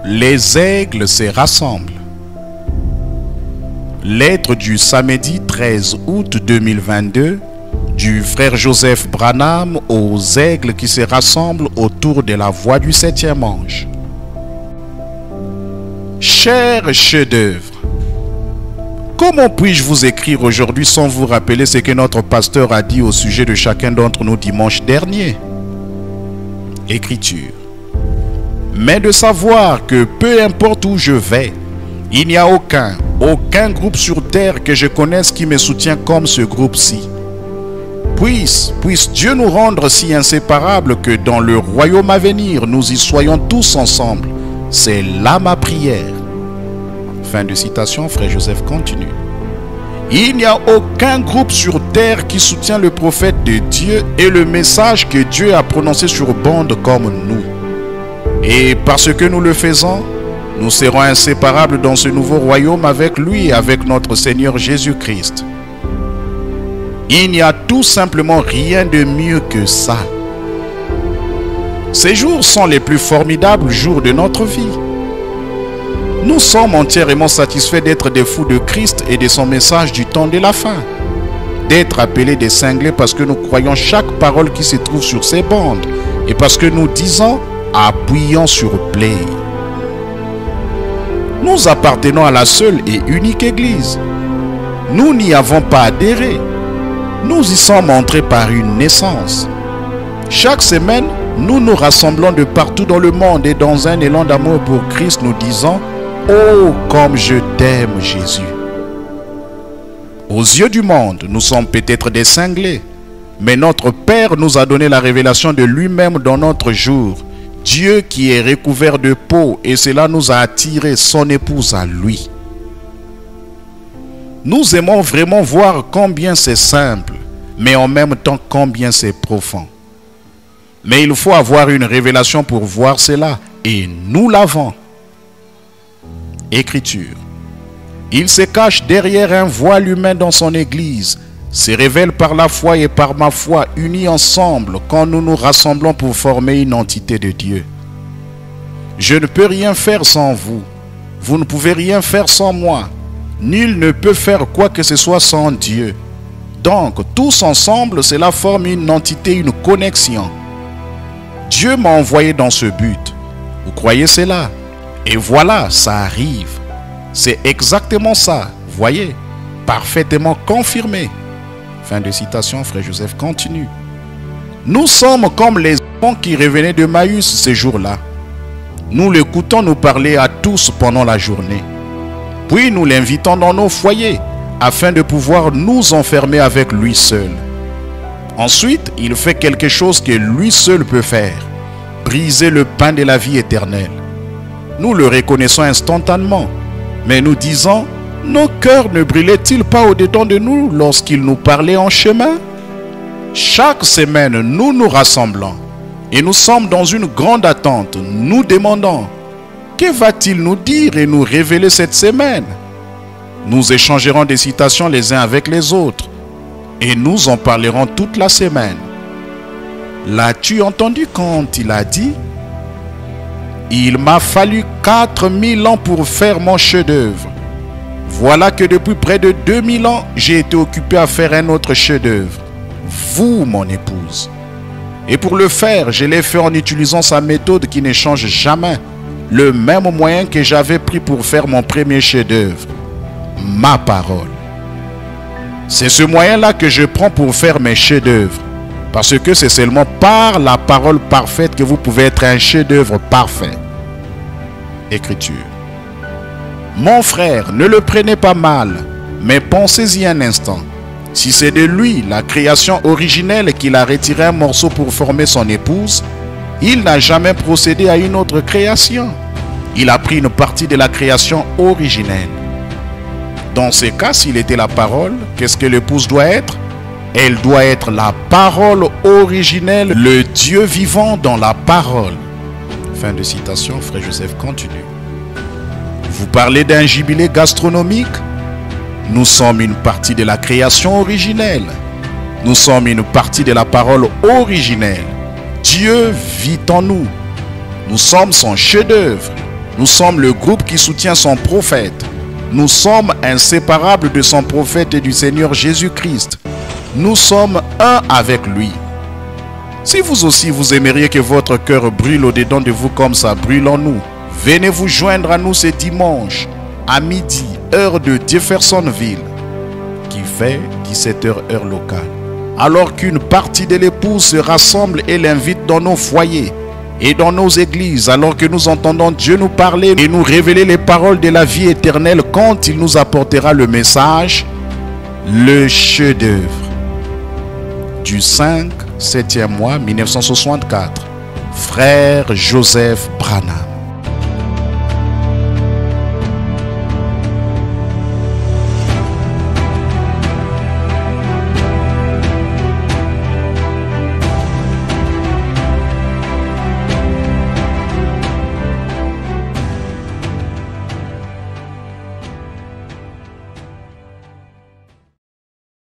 Les aigles se rassemblent. Lettre du samedi 13 août 2022 du frère Joseph Branham aux aigles qui se rassemblent autour de la voie du 7e ange. Cher chef-d'œuvre, comment puis-je vous écrire aujourd'hui sans vous rappeler ce que notre pasteur a dit au sujet de chacun d'entre nous dimanche dernier? Écriture. Mais de savoir que peu importe où je vais, il n'y a aucun groupe sur terre que je connaisse qui me soutient comme ce groupe-ci. Puisse Dieu nous rendre si inséparables que dans le royaume à venir, nous y soyons tous ensemble. C'est là ma prière. Fin de citation, frère Joseph continue. Il n'y a aucun groupe sur terre qui soutient le prophète de Dieu et le message que Dieu a prononcé sur bande comme nous. Et parce que nous le faisons, nous serons inséparables dans ce nouveau royaume avec lui et avec notre Seigneur Jésus-Christ. Il n'y a tout simplement rien de mieux que ça. Ces jours sont les plus formidables jours de notre vie. Nous sommes entièrement satisfaits d'être des fous de Christ et de son message du temps de la fin. D'être appelés des cinglés parce que nous croyons chaque parole qui se trouve sur ces bandes et parce que nous disons, appuyons sur play. Nous appartenons à la seule et unique Église. Nous n'y avons pas adhéré. Nous y sommes entrés par une naissance. Chaque semaine, nous nous rassemblons de partout dans le monde et dans un élan d'amour pour Christ, nous disons « Oh, comme je t'aime, Jésus !» Aux yeux du monde, nous sommes peut-être des cinglés, mais notre Père nous a donné la révélation de lui-même dans notre jour. Dieu qui est recouvert de peau, et cela nous a attiré son épouse à lui. Nous aimons vraiment voir combien c'est simple, mais en même temps combien c'est profond. Mais il faut avoir une révélation pour voir cela, et nous l'avons. Écriture. Il se cache derrière un voile humain dans son Église, se révèle par la foi et par ma foi, unis ensemble quand nous nous rassemblons pour former une entité de Dieu. Je ne peux rien faire sans vous. Vous ne pouvez rien faire sans moi. Nul ne peut faire quoi que ce soit sans Dieu. Donc, tous ensemble, cela forme une entité, une connexion. Dieu m'a envoyé dans ce but. Vous croyez cela? Et voilà, ça arrive. C'est exactement ça, voyez, parfaitement confirmé. Fin de citation, frère Joseph continue. Nous sommes comme les enfants qui revenaient de Maüs ces jours-là. Nous l'écoutons nous parler à tous pendant la journée. Puis nous l'invitons dans nos foyers afin de pouvoir nous enfermer avec lui seul. Ensuite, il fait quelque chose que lui seul peut faire. Briser le pain de la vie éternelle. Nous le reconnaissons instantanément. Mais nous disons, nos cœurs ne brillaient-ils pas au-dedans de nous lorsqu'il nous parlait en chemin? Chaque semaine, nous nous rassemblons et nous sommes dans une grande attente. Nous demandons, que va-t-il nous dire et nous révéler cette semaine? Nous échangerons des citations les uns avec les autres et nous en parlerons toute la semaine. L'as-tu entendu quand il a dit? Il m'a fallu 4000 ans pour faire mon chef-d'œuvre. Voilà que depuis près de 2000 ans, j'ai été occupé à faire un autre chef-d'œuvre. Vous, mon épouse. Et pour le faire, je l'ai fait en utilisant sa méthode qui ne change jamais. Le même moyen que j'avais pris pour faire mon premier chef-d'œuvre. Ma parole. C'est ce moyen-là que je prends pour faire mes chefs-d'œuvre. Parce que c'est seulement par la parole parfaite que vous pouvez être un chef-d'œuvre parfait. Écriture. Mon frère, ne le prenez pas mal, mais pensez-y un instant. Si c'est de lui, la création originelle, qu'il a retiré un morceau pour former son épouse, il n'a jamais procédé à une autre création. Il a pris une partie de la création originelle. Dans ce cas, s'il était la parole, qu'est-ce que l'épouse doit être? Elle doit être la parole originelle, le Dieu vivant dans la parole. Fin de citation, frère Joseph continue. Vous parlez d'un jubilé gastronomique? Nous sommes une partie de la création originelle. Nous sommes une partie de la parole originelle. Dieu vit en nous. Nous sommes son chef-d'œuvre. Nous sommes le groupe qui soutient son prophète. Nous sommes inséparables de son prophète et du Seigneur Jésus-Christ. Nous sommes un avec lui. Si vous aussi vous aimeriez que votre cœur brûle au-dedans de vous comme ça brûle en nous, venez vous joindre à nous ce dimanche à midi, heure de Jeffersonville, qui fait 17h heure locale. Alors qu'une partie de l'épouse se rassemble et l'invite dans nos foyers et dans nos églises, alors que nous entendons Dieu nous parler et nous révéler les paroles de la vie éternelle quand il nous apportera le message, le chef-d'œuvre du 5/7e mois 1964, frère Joseph Branham.